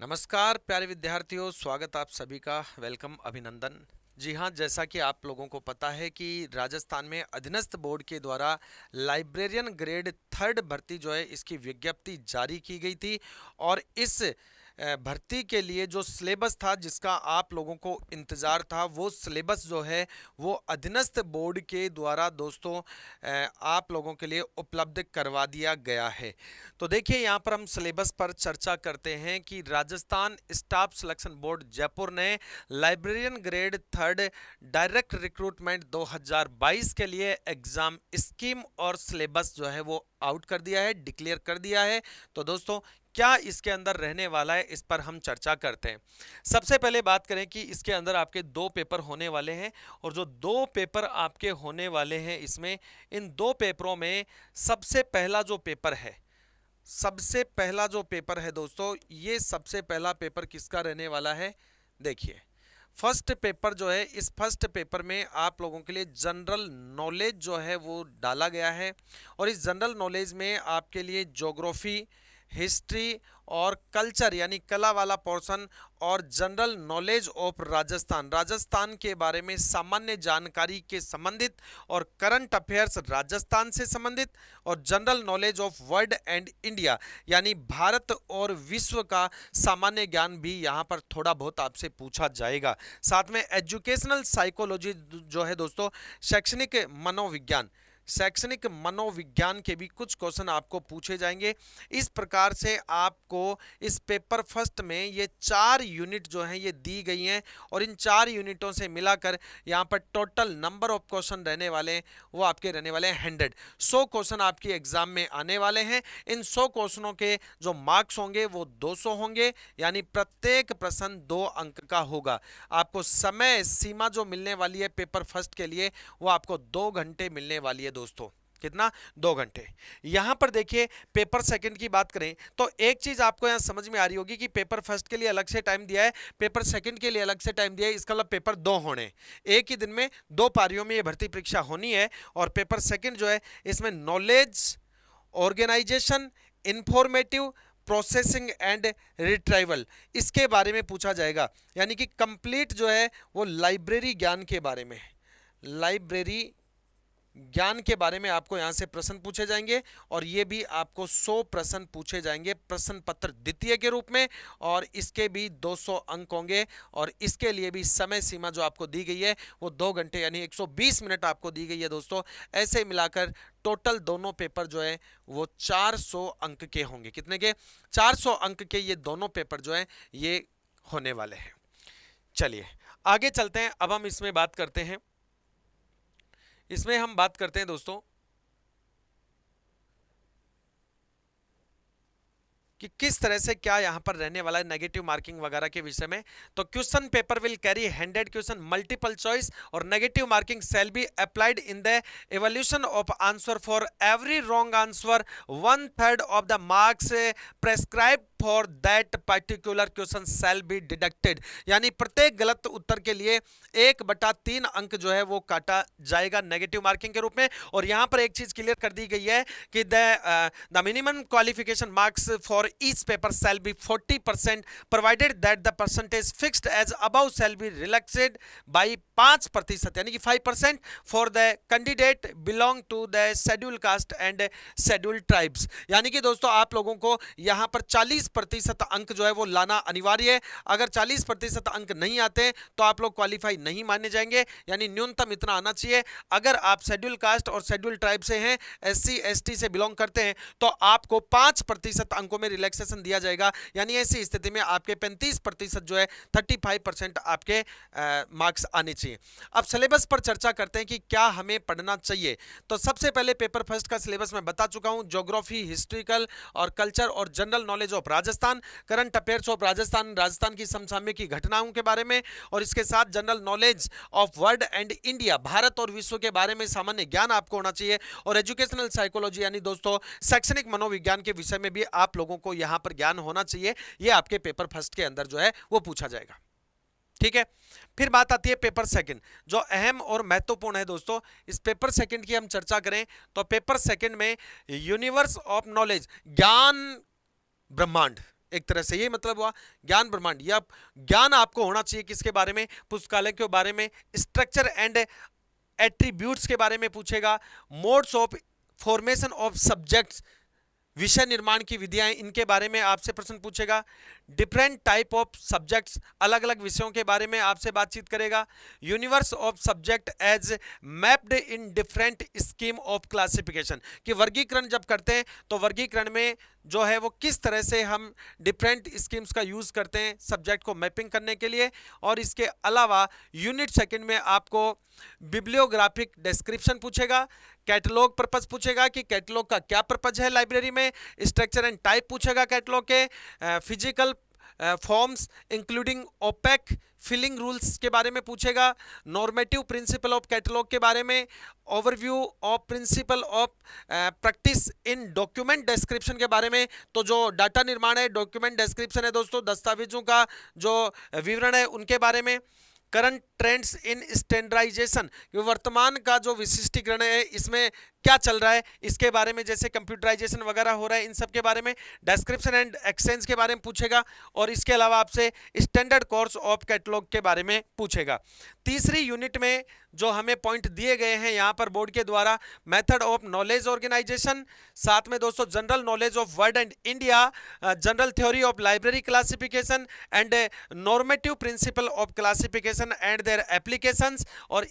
नमस्कार प्यारे विद्यार्थियों, स्वागत आप सभी का। वेलकम, अभिनंदन। जी हाँ, जैसा कि आप लोगों को पता है कि राजस्थान में अधीनस्थ बोर्ड के द्वारा लाइब्रेरियन ग्रेड थर्ड भर्ती जो है इसकी विज्ञप्ति जारी की गई थी। और इस भर्ती के लिए जो सिलेबस था, जिसका आप लोगों को इंतज़ार था, वो सिलेबस जो है वो अधीनस्थ बोर्ड के द्वारा दोस्तों आप लोगों के लिए उपलब्ध करवा दिया गया है। तो देखिए, यहाँ पर हम सिलेबस पर चर्चा करते हैं कि Rajasthan staff selection board Jaipur ने librarian grade third direct recruitment 2022 के लिए एग्जाम स्कीम और सिलेबस जो है वो आउट कर दिया है, डिक्लेयर कर दिया है। तो दोस्तों, क्या इसके अंदर रहने वाला है, इस पर हम चर्चा करते हैं। सबसे पहले बात करें कि इसके अंदर आपके दो पेपर होने वाले हैं, और जो दो पेपर आपके होने वाले हैं इसमें, इन दो पेपरों में सबसे पहला जो पेपर है, सबसे पहला जो पेपर है दोस्तों, ये सबसे पहला पेपर किसका रहने वाला है? देखिए, फर्स्ट पेपर जो है, इस फर्स्ट पेपर में आप लोगों के लिए जनरल नॉलेज जो है वो डाला गया है। और इस जनरल नॉलेज में आपके लिए ज्योग्राफी, हिस्ट्री और कल्चर यानी कला वाला पोर्शन, और general knowledge of Rajasthan, Rajasthan के बारे में सामान्य जानकारी के संबंधित, और करंट अफेयर्स राजस्थान से संबंधित, और general knowledge of world and India यानी भारत और विश्व का सामान्य ज्ञान भी यहाँ पर थोड़ा बहुत आपसे पूछा जाएगा। साथ में एजुकेशनल साइकोलॉजी जो है दोस्तों, शैक्षणिक मनोविज्ञान, शैक्षणिक मनोविज्ञान के भी कुछ क्वेश्चन आपको पूछे जाएंगे। इस प्रकार से आपको इस पेपर फर्स्ट में ये 4 यूनिट जो हैं ये दी गई हैं, और इन 4 यूनिटों से मिलाकर यहाँ पर टोटल नंबर ऑफ क्वेश्चन रहने वाले हैं वो आपके रहने वाले हैं 100 क्वेश्चन आपके एग्जाम में आने वाले हैं। इन 100 क्वेश्चनों के जो मार्क्स होंगे वो 200 होंगे, यानी प्रत्येक प्रश्न 2 अंक का होगा। आपको समय सीमा जो मिलने वाली है पेपर फर्स्ट के लिए, वो आपको 2 घंटे मिलने वाली है दोस्तों। कितना? 2 घंटे। यहां पर देखिए, पेपर सेकंड की बात करें तो एक चीज आपको यहां समझ में आ रही होगी कि पेपर फर्स्ट के लिए अलग से टाइम दिया है, पेपर सेकंड के लिए अलग से टाइम दिया है। इसका मतलब पेपर 2 होने, एक ही दिन में 2 पारियों में ये भर्ती परीक्षा होनी है। और पेपर सेकंड जो है, इसमें knowledge, organisation, informative, processing and retrieval, इसके बारे में पूछा जाएगा। यानी कि कंप्लीट जो है वो लाइब्रेरी ज्ञान के बारे में, लाइब्रेरी ज्ञान के बारे में आपको यहां से प्रश्न पूछे जाएंगे। और ये भी आपको 100 प्रश्न पूछे जाएंगे प्रश्न पत्र द्वितीय के रूप में, और इसके भी 200 अंक होंगे। और इसके लिए भी समय सीमा जो आपको दी गई है वो 2 घंटे यानी 120 मिनट आपको दी गई है दोस्तों। ऐसे मिलाकर टोटल दोनों पेपर जो है वो 400 अंक के होंगे। कितने के? 400 अंक के ये दोनों पेपर जो है ये होने वाले हैं। चलिए आगे चलते हैं। अब हम इसमें बात करते हैं, इसमें हम बात करते हैं दोस्तों कि किस तरह से क्या यहां पर रहने वाला है नेगेटिव मार्किंग वगैरह के विषय में। तो question paper will carry 100 question multiple choice, और negative marking shall be applied in the evolution of answer for every wrong answer 1/3 of the marks prescribe for that particular question shall be deducted. यानी प्रत्येक गलत उत्तर के लिए 1/3 अंक जो है वो काटा जाएगा नेगेटिव मार्किंग के रूप में। और यहां पर एक चीज क्लियर कर दी गई है कि the minimum qualification marks for each paper shall be 40% provided that the percentage fixed as above shall be relaxed by 5%, यानी कि 5% for the candidate belong to the scheduled caste and scheduled tribes। यानी कि दोस्तों आप लोगों को यहां पर 40% अंक जो है वो लाना अनिवार्य है। अगर 40% अंक नहीं आते तो आप लोग क्वालिफाई नहीं माने जाएंगे, यानी न्यूनतम इतना आना चाहिए। अगर आप शेड्यूल कास्ट और शेड्यूल ट्राइब से हैं, SC ST से बिलोंग करते हैं, तो आपको 5% अंकों में रिलैक्सेशन दिया जाएगा। यानी ऐसी स्थिति में आपके 35% जो है 35% आपके मार्क्स आने चाहिए। अब सिलेबस पर चर्चा करते हैं कि क्या हमें पढ़ना चाहिए। तो सबसे पहले पेपर फर्स्ट का सिलेबस मैं बता चुका हूं, ज्योग्राफी, हिस्ट्रिकल और कल्चर और general knowledge of Rajasthan, current affairs of Rajasthan, Rajasthan की समसामयिक घटनाओं के बारे में, और इसके साथ general knowledge of world and India, Bharat और विश्व के बारे में सामान्य ज्ञान आपको होना चाहिए। और एजुकेशनल साइकोलॉजी यानी दोस्तों शैक्षणिक मनोविज्ञान के विषय में भी आप लोगों को यहां पर ज्ञान होना चाहिए। यह आपके पेपर फर्स्ट के अंदर जो है वो पूछा जाएगा। ठीक है, फिर बात आती है पेपर सेकंड, जो अहम और महत्वपूर्ण है दोस्तों। इस पेपर सेकंड की हम चर्चा करें तो पेपर सेकंड में यूनिवर्स ऑफ नॉलेज, ज्ञान ब्रह्मांड, एक तरह से ये मतलब हुआ ज्ञान ब्रह्मांड, या ज्ञान आपको होना चाहिए किसके बारे में, पुस्तकालय के बारे में। स्ट्रक्चर एंड एट्रीब्यूट्स के बारे में पूछेगा। Modes of formation of subjects, विषय निर्माण की विधियां, इनके बारे में आपसे प्रश्न पूछेगा। डिफरेंट टाइप ऑफ सब्जेक्ट्स, अलग अलग विषयों के बारे में आपसे बातचीत करेगा। Universe of subject as mapped in different scheme of classification, कि वर्गीकरण जब करते हैं तो वर्गीकरण में जो है वो किस तरह से हम डिफरेंट स्कीम्स का यूज करते हैं सब्जेक्ट को मैपिंग करने के लिए। और इसके अलावा यूनिट सेकंड में आपको बिब्लियोग्राफिक डिस्क्रिप्शन पूछेगा। कैटलॉग पर्पस पूछेगा कि कैटलॉग का क्या पर्पस है लाइब्रेरी में। स्ट्रक्चर एंड टाइप पूछेगा कैटलॉग के। Physical forms including OPAC filing rules के बारे में पूछेगा। नॉर्मेटिव प्रिंसिपल ऑफ कैटलॉग के बारे में। Overview of principle of practice in document description के बारे में। तो जो डाटा निर्माण है, डॉक्यूमेंट डिस्क्रिप्शन है दोस्तों, दस्तावेजों का जो विवरण है उनके बारे में। करंट ट्रेंड्स इन स्टैंडर्डाइजेशन, वर्तमान का जो विशिष्टीकरण है इसमें क्या चल रहा है इसके बारे में, जैसे कंप्यूटराइजेशन वगैरह हो रहा है, इन सब के बारे में। डिस्क्रिप्शन एंड एक्सचेंज के बारे में पूछेगा। और इसके अलावा आपसे स्टैंडर्ड कोर्स ऑफ कैटलॉग के बारे में पूछेगा। तीसरी यूनिट में जो हमें पॉइंट दिए गए हैं यहाँ पर बोर्ड के द्वारा, मेथड ऑफ नॉलेज ऑर्गेनाइजेशन, साथ में दोस्तों general knowledge of world and India, general theory of library classification and normative principle of classification and their applications, और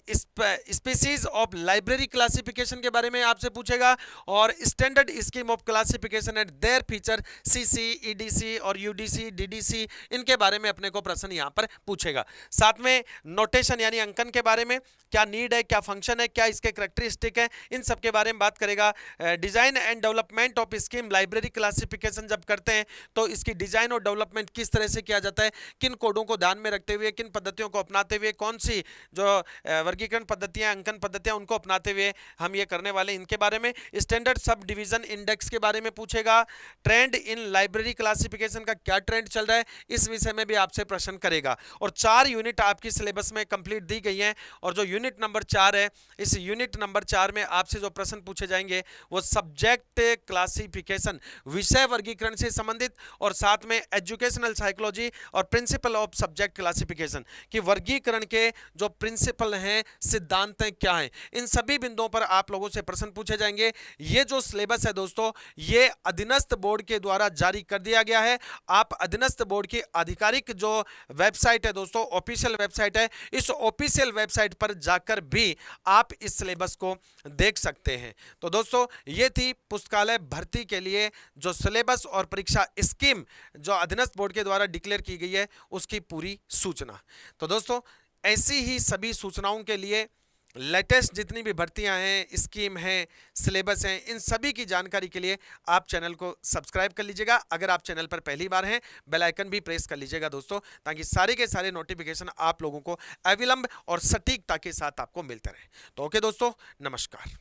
स्पीसीज ऑफ लाइब्रेरी क्लासिफिकेशन के बारे में आपसे पूछेगा। और standard scheme of classification and their feature, CC, EDC और UDC, DDC, इनके बारे में अपने को प्रश्न यहाँ पर पूछेगा। साथ में नोटेशन यानी अंकन के बारे में, क्या नीड है, क्या फंक्शन है, क्या इसके करैक्टरिस्टिक है, इन सब के बारे में बात करेगा। Design and development of scheme library classification जब करते हैं तो इसकी डिजाइन और डेवलपमेंट किस तरह से किया जाता है, किन कोडों को ध्यान में रखते हुए, किन पद्धतियों को अपनाते हुए, कौन सी जो वर्गीकरण पद्धतियां, अंकन पद्धतियां, उनको अपनाते हुए हम ये करने वाले, इनके बारे में। स्टैंडर्ड सब डिवीजन इंडेक्स के बारे में पूछेगा। ट्रेंड इन लाइब्रेरी क्लासिफिकेशन का क्या ट्रेंड चल रहा है, इस विषय में भी आपसे प्रश्न करेगा। और 4 यूनिट आपकी सिलेबस में कंप्लीट दी गई हैं। और जो यूनिट नंबर 4 है, इस यूनिट नंबर 4 में आपसे जो प्रश्न पूछे जाएंगे वो सब्जेक्ट क्लासिफिकेशन, विषय वर्गीकरण से संबंधित, और साथ में एजुकेशनल साइकोलॉजी और प्रिंसिपल ऑफ सब्जेक्ट क्लासिफिकेशन, कि वर्गीकरण के जो प्रिंसिपल हैं, सिद्धांत हैं, क्या हैं, इन सभी बिंदुओं पर आप लोगों से प्रश्न पूछे जाएंगे। ये जो सिलेबस है दोस्तों, ये अधीनस्थ बोर्ड के द्वारा जारी कर दिया गया है। आप अधीनस्थ बोर्ड की आधिकारिक जो वेबसाइट है दोस्तों, ऑफिशियल वेबसाइट है, इस ऑफिशियल वेबसाइट पर जाकर भी आप इस सिलेबस को देख सकते हैं। तो दोस्तों ये थी पुस्तकालय भर्ती के लिए जो सिलेबस और परीक्षा स्कीम जो अधीनस्थ बोर्ड के द्वारा डिक्लेयर की गई है उसकी पूरी सूचना। तो दोस्तों ऐसी ही सभी सूचनाओं के लिए, लेटेस्ट जितनी भी भर्तियां हैं, स्कीम हैं, सिलेबस हैं, इन सभी की जानकारी के लिए आप चैनल को सब्सक्राइब कर लीजिएगा। अगर आप चैनल पर पहली बार हैं, बेल आइकन भी प्रेस कर लीजिएगा दोस्तों, ताकि सारे के सारे नोटिफिकेशन आप लोगों को अविलंब और सटीकता के साथ आपको मिलते रहें। तो ओके दोस्तों, नमस्कार।